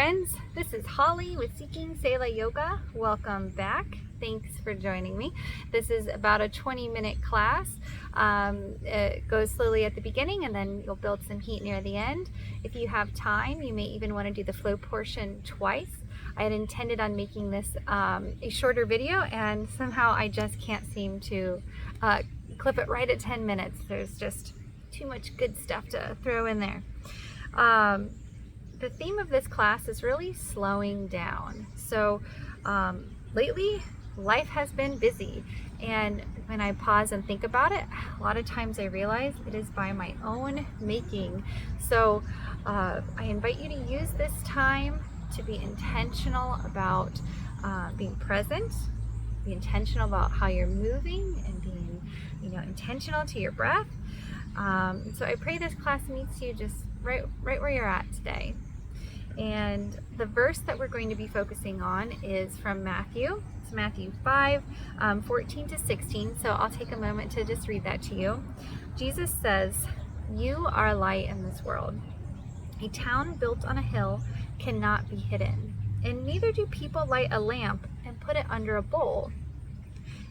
friends. This is Holly with Seeking Selah Yoga. Welcome back. Thanks for joining me. This is about a 20-minute class. It goes slowly at the beginning and then you'll build some heat near the end. If you have time, you may even want to do the flow portion twice. I had intended on making this a shorter video, and somehow I just can't seem to clip it right at 10 minutes. There's just too much good stuff to throw in there. The theme of this class is really slowing down. So lately, life has been busy, and when I pause and think about it, a lot of times I realize it is by my own making. So I invite you to use this time to be intentional about being present, be intentional about how you're moving, and being, intentional to your breath. So I pray this class meets you just right where you're at today. And the verse that we're going to be focusing on is from Matthew. It's Matthew 5, 14 to 16. So I'll take a moment to just read that to you. Jesus says, "You are light in this world. A town built on a hill cannot be hidden, and neither do people light a lamp and put it under a bowl.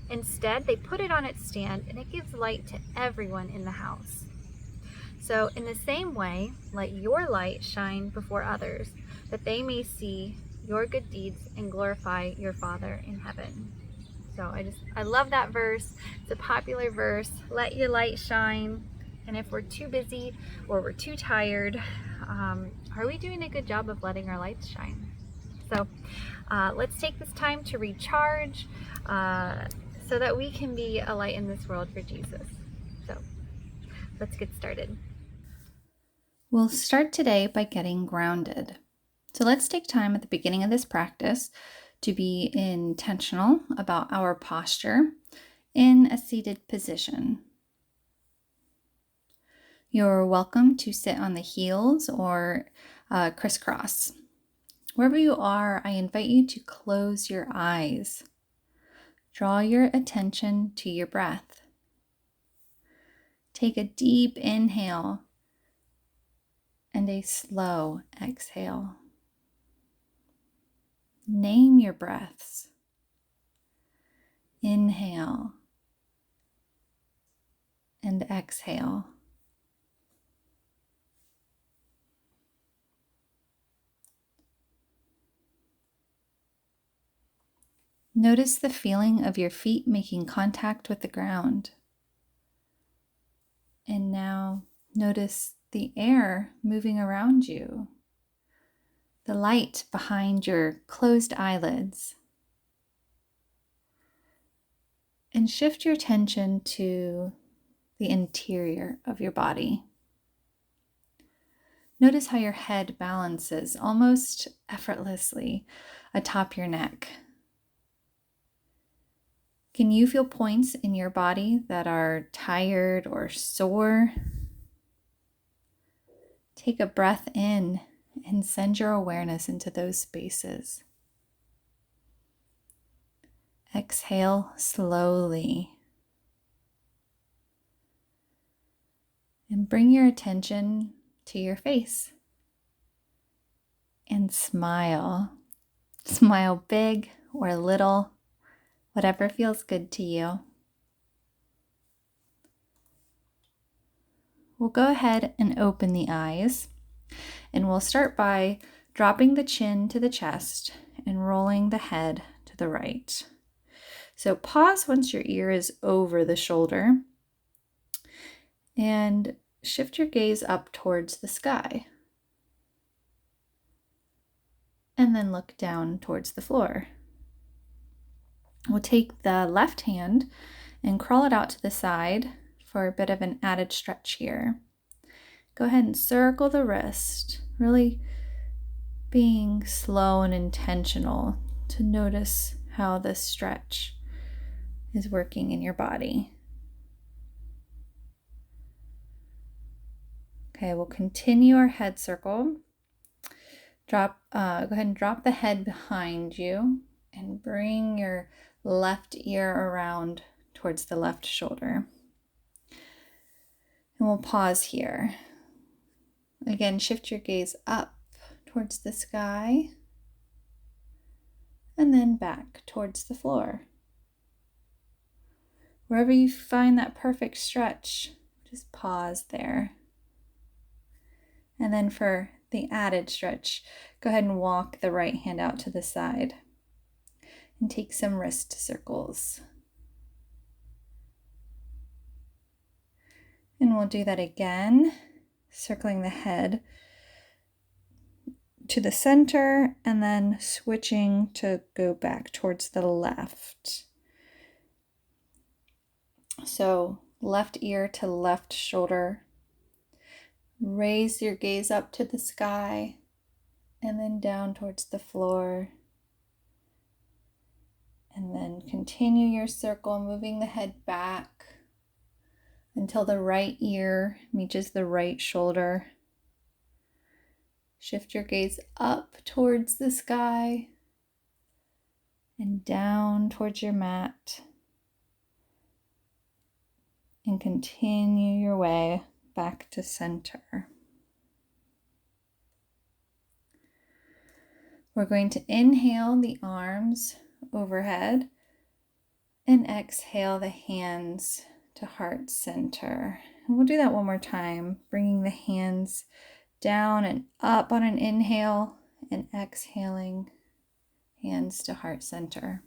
Instead, they put it on its stand, and it gives light to everyone in the house. So in the same way, let your light shine before others, that they may see your good deeds and glorify your Father in heaven." So I love that verse. It's a popular verse. Let your light shine. And if we're too busy or we're too tired, are we doing a good job of letting our lights shine? So let's take this time to recharge so that we can be a light in this world for Jesus. So let's get started. We'll start today by getting grounded. So let's take time at the beginning of this practice to be intentional about our posture in a seated position. You're welcome to sit on the heels or crisscross. Wherever you are, I invite you to close your eyes. Draw your attention to your breath. Take a deep inhale and a slow exhale. Name your breaths. Inhale and exhale. Notice the feeling of your feet making contact with the ground. And now notice the air moving around you, the light behind your closed eyelids. And shift your attention to the interior of your body. Notice how your head balances almost effortlessly atop your neck. Can you feel points in your body that are tired or sore? Take a breath in and send your awareness into those spaces. Exhale slowly. And bring your attention to your face. And smile. Smile big or little, whatever feels good to you. We'll go ahead and open the eyes, and we'll start by dropping the chin to the chest and rolling the head to the right. So pause once your ear is over the shoulder and shift your gaze up towards the sky. And then look down towards the floor. We'll take the left hand and crawl it out to the side for a bit of an added stretch here. Go ahead and circle the wrist, really being slow and intentional to notice how this stretch is working in your body. Okay, we'll continue our head circle. Go ahead and drop the head behind you and bring your left ear around towards the left shoulder. And we'll pause here. Again, shift your gaze up towards the sky, and then back towards the floor. Wherever you find that perfect stretch, just pause there. And then for the added stretch, go ahead and walk the right hand out to the side and take some wrist circles. And we'll do that again, circling the head to the center and then switching to go back towards the left. So left ear to left shoulder. Raise your gaze up to the sky and then down towards the floor. And then continue your circle, moving the head back until the right ear meets the right shoulder. Shift your gaze up towards the sky and down towards your mat. And continue your way back to center. We're going to inhale the arms overhead and exhale the hands to heart center. And we'll do that one more time, bringing the hands down and up on an inhale and exhaling, hands to heart center.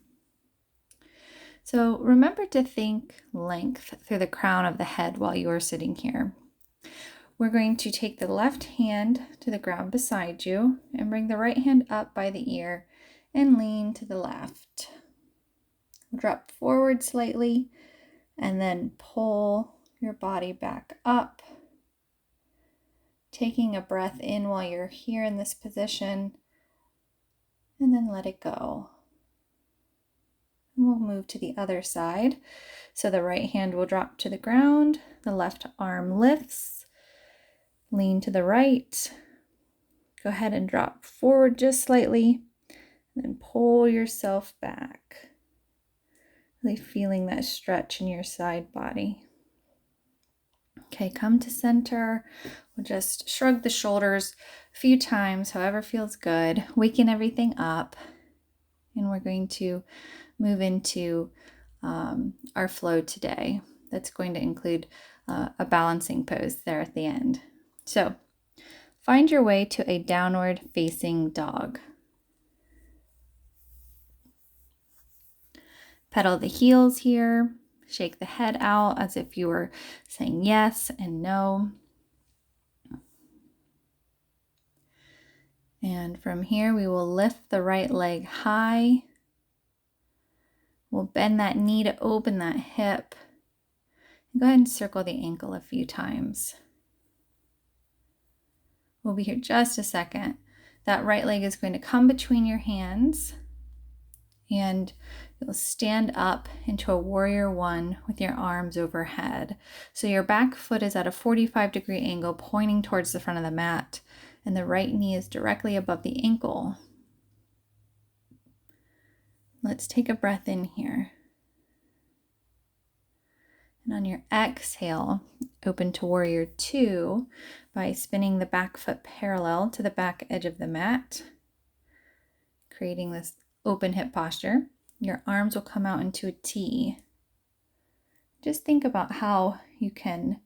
So remember to think length through the crown of the head while you are sitting here. We're going to take the left hand to the ground beside you and bring the right hand up by the ear and lean to the left. Drop forward slightly and then pull your body back up. Taking a breath in while you're here in this position and then let it go. We'll move to the other side. So the right hand will drop to the ground, the left arm lifts, lean to the right. Go ahead and drop forward just slightly, and then pull yourself back. Really feeling that stretch in your side body. Okay, come to center. We'll just shrug the shoulders a few times, however feels good. Waken everything up. And we're going to move into our flow today. That's going to include a balancing pose there at the end. So find your way to a downward facing dog. Pedal the heels here. Shake the head out as if you were saying yes and no. And from here, we will lift the right leg high. We'll bend that knee to open that hip. Go ahead and circle the ankle a few times. We'll be here just a second. That right leg is going to come between your hands and you'll stand up into a warrior one with your arms overhead. So your back foot is at a 45-degree angle pointing towards the front of the mat and the right knee is directly above the ankle. Let's take a breath in here. And on your exhale, open to warrior two by spinning the back foot parallel to the back edge of the mat, creating this open hip posture. Your arms will come out into a T. Just think about how you can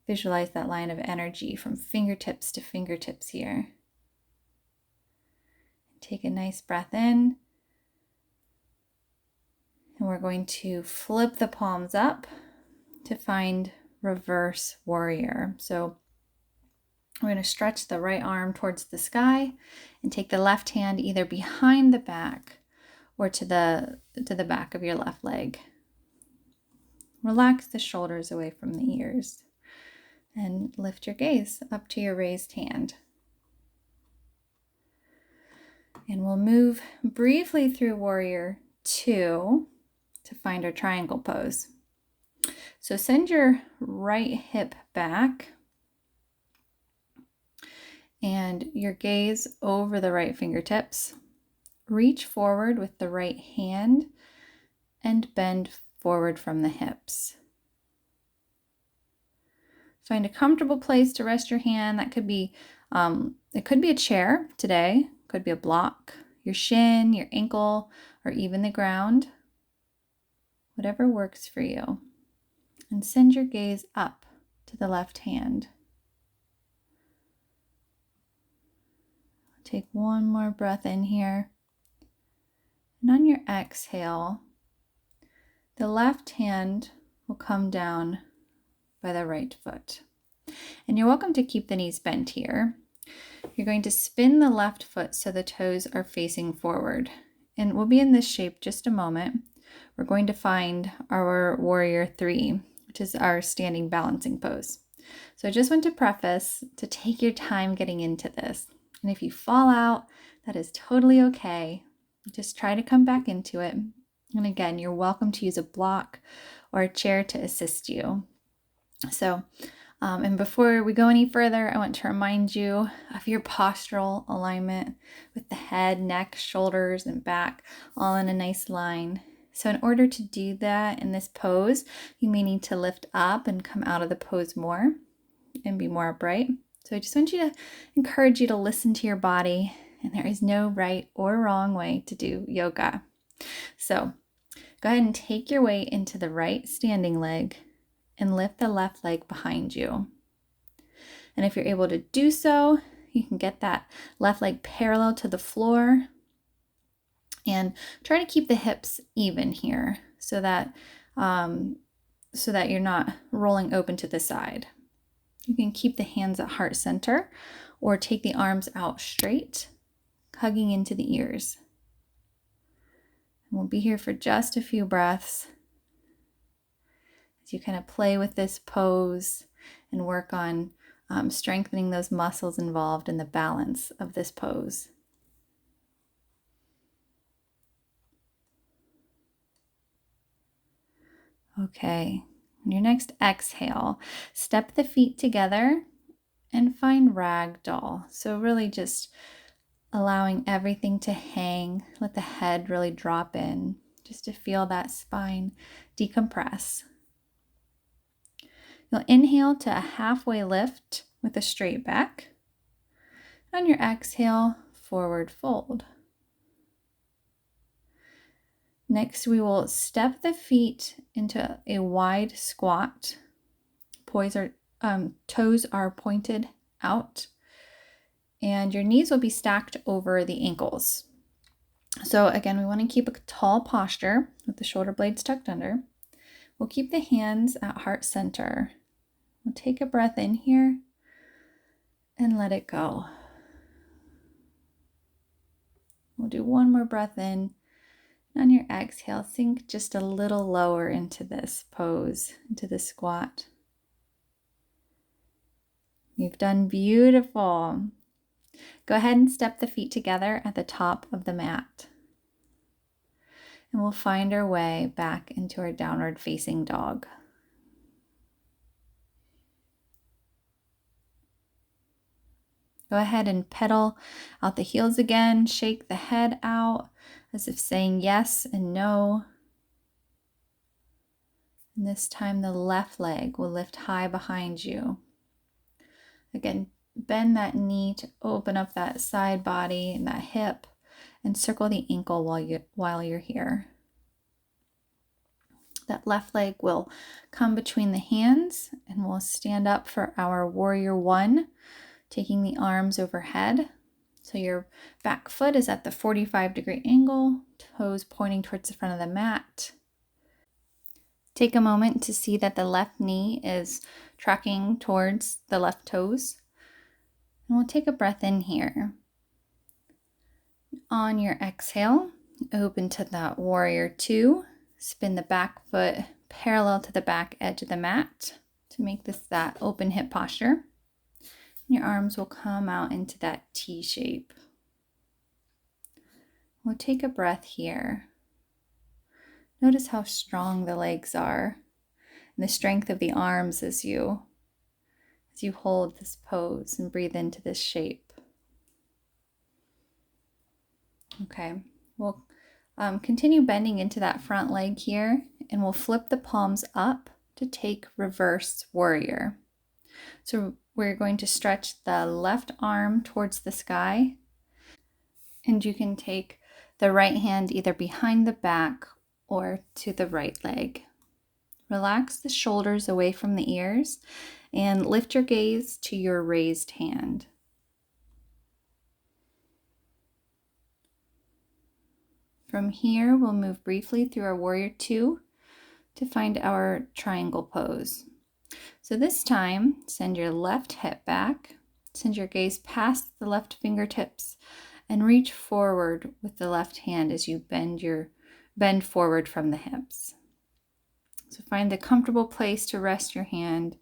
visualize that line of energy from fingertips to fingertips here. Take a nice breath in. And we're going to flip the palms up to find reverse warrior. So we're going to stretch the right arm towards the sky and take the left hand either behind the back or to the back of your left leg. Relax the shoulders away from the ears and lift your gaze up to your raised hand. And we'll move briefly through warrior two to find our triangle pose. So send your right hip back and your gaze over the right fingertips. Reach forward with the right hand and bend forward from the hips. Find a comfortable place to rest your hand. That could be It could be a chair today, could be a block, your shin, your ankle, or even the ground. Whatever works for you. And send your gaze up to the left hand. Take one more breath in here. And on your exhale, the left hand will come down by the right foot. And you're welcome to keep the knees bent here. You're going to spin the left foot so the toes are facing forward. And we'll be in this shape just a moment. We're going to find our warrior 3, which is our standing balancing pose. So I just want to preface to take your time getting into this. And if you fall out, that is totally okay. Just try to come back into it. And again, you're welcome to use a block or a chair to assist you. So, and before we go any further, I want to remind you of your postural alignment with the head, neck, shoulders, and back all in a nice line. So in order to do that in this pose, you may need to lift up and come out of the pose more and be more upright. So I just want you to encourage you to listen to your body, and there is no right or wrong way to do yoga. So go ahead and take your weight into the right standing leg and lift the left leg behind you. And if you're able to do so, you can get that left leg parallel to the floor and try to keep the hips even here so that you're not rolling open to the side. You can keep the hands at heart center or take the arms out straight, hugging into the ears. And we'll be here for just a few breaths as you kind of play with this pose and work on strengthening those muscles involved in the balance of this pose. Okay, on your next exhale, step the feet together and find ragdoll. So really just allowing everything to hang, let the head really drop in, just to feel that spine decompress. You'll inhale to a halfway lift with a straight back. On your exhale, forward fold. Next, we will step the feet into a wide squat. Toes are pointed out, and your knees will be stacked over the ankles. So again, we want to keep a tall posture with the shoulder blades tucked under. We'll keep the hands at heart center. We'll take a breath in here and let it go. We'll do one more breath in. On your exhale, sink just a little lower into this pose, into the squat. You've done beautiful. Go ahead and step the feet together at the top of the mat. And we'll find our way back into our downward facing dog. Go ahead and pedal out the heels again, shake the head out as if saying yes and no. And this time the left leg will lift high behind you. Again, bend that knee to open up that side body and that hip, and circle the ankle while you're here. That left leg will come between the hands, and we'll stand up for our warrior 1, taking the arms overhead. So your back foot is at the 45-degree angle, toes pointing towards the front of the mat. Take a moment to see that the left knee is tracking towards the left toes. And we'll take a breath in here. On your exhale, open to that warrior 2. Spin the back foot parallel to the back edge of the mat to make this that open hip posture. Your arms will come out into that T shape. We'll take a breath here. Notice how strong the legs are and the strength of the arms as you hold this pose and breathe into this shape. Okay, we'll continue bending into that front leg here, and we'll flip the palms up to take reverse warrior. So We're going to stretch the left arm towards the sky, and you can take the right hand either behind the back or to the right leg. Relax the shoulders away from the ears and lift your gaze to your raised hand. From here, we'll move briefly through our Warrior Two to find our triangle pose. So this time, send your left hip back, send your gaze past the left fingertips, and reach forward with the left hand as you bend forward from the hips. So find a comfortable place to rest your hand.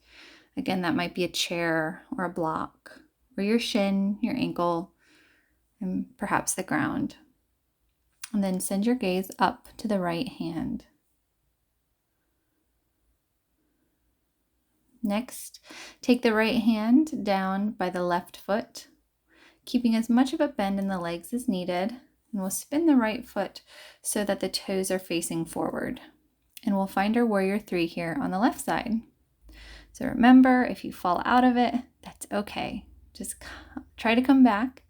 Again, that might be a chair or a block, or your shin, your ankle, and perhaps the ground. And then send your gaze up to the right hand. Next, take the right hand down by the left foot, keeping as much of a bend in the legs as needed, and we'll spin the right foot so that the toes are facing forward. And we'll find our Warrior Three here on the left side. So remember, if you fall out of it, that's okay. Just try to come back.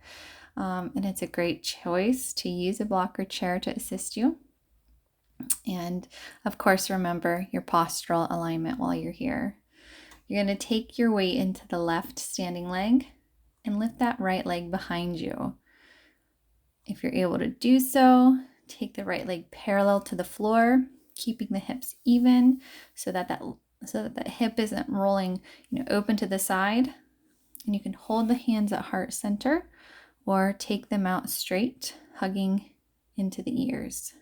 And it's a great choice to use a block or chair to assist you. And of course, remember your postural alignment while you're here. You're going to take your weight into the left standing leg and lift that right leg behind you. If you're able to do so, take the right leg parallel to the floor, keeping the hips even so that that hip isn't rolling, open to the side. And you can hold the hands at heart center or take them out straight, hugging into the ears.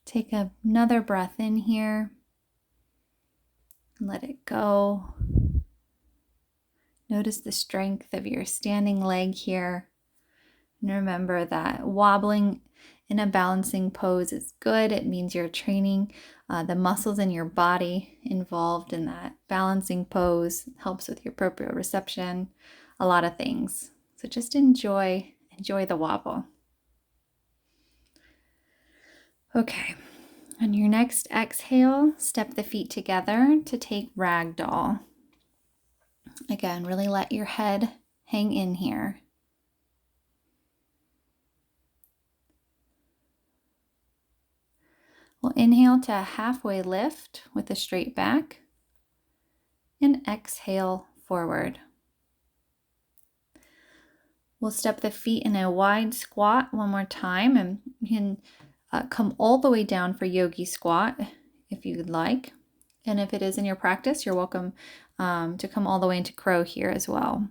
Take another breath in here and let it go. Notice the strength of your standing leg here. And remember that wobbling in a balancing pose is good. It means you're training the muscles in your body involved in that balancing pose. It helps with your proprioception, a lot of things. So just enjoy the wobble. Okay, on your next exhale, step the feet together to take ragdoll. Again, really let your head hang in here. We'll inhale to a halfway lift with a straight back and exhale forward. We'll step the feet in a wide squat one more time, and you can come all the way down for yogi squat if you'd like. And if it is in your practice, you're welcome to come all the way into crow here as well.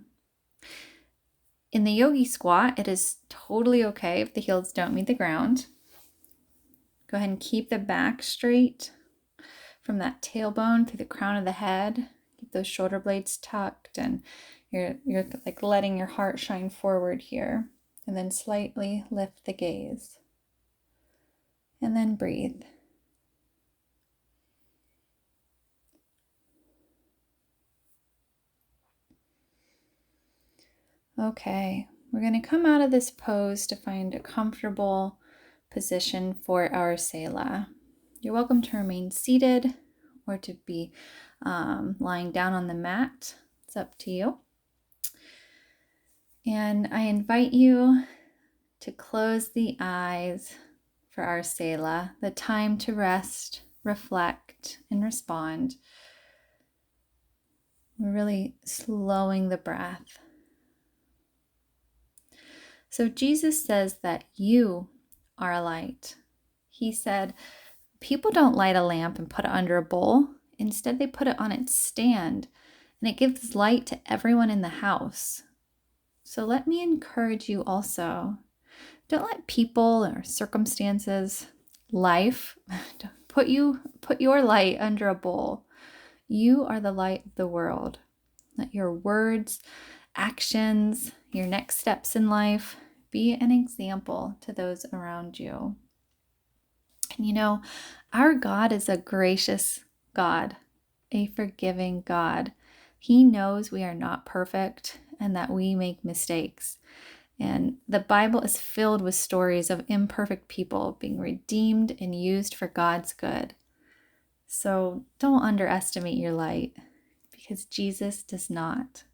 In the yogi squat, it is totally okay if the heels don't meet the ground. Go ahead and keep the back straight from that tailbone through the crown of the head. Keep those shoulder blades tucked, and you're like letting your heart shine forward here. And then slightly lift the gaze. And then breathe. Okay, we're going to come out of this pose to find a comfortable position for our Selah. You're welcome to remain seated or to be lying down on the mat. It's up to you. And I invite you to close the eyes for our Selah, the time to rest, reflect, and respond. We're really slowing the breath. So Jesus says that you are a light. He said, people don't light a lamp and put it under a bowl. Instead, they put it on its stand, and it gives light to everyone in the house. So let me encourage you also. Don't let people or circumstances, life, put your light under a bowl. You are the light of the world. Let your words, actions, your next steps in life be an example to those around you. And our God is a gracious God, a forgiving God. He knows we are not perfect and that we make mistakes. And the Bible is filled with stories of imperfect people being redeemed and used for God's good. So don't underestimate your light, because Jesus does not.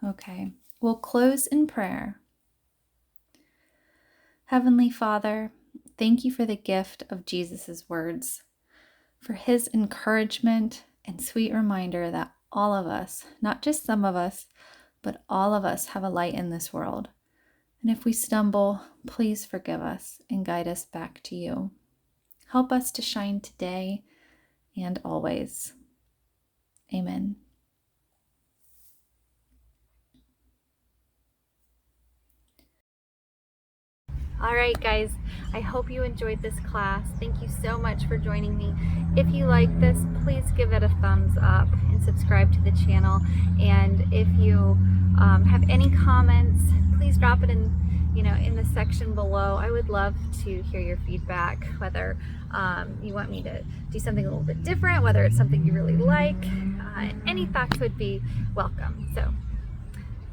Okay, we'll close in prayer. Heavenly Father, thank you for the gift of Jesus' words, for his encouragement and sweet reminder that all of us, not just some of us, but all of us have a light in this world. And if we stumble, please forgive us and guide us back to you. Help us to shine today and always. Amen. All right, guys, I hope you enjoyed this class. Thank you so much for joining me. If you like this, please give it a thumbs up and subscribe to the channel. And if you have any comments, please drop it in the section below. I would love to hear your feedback, whether you want me to do something a little bit different, whether it's something you really like. Any thoughts would be welcome. So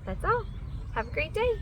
that's all. Have a great day.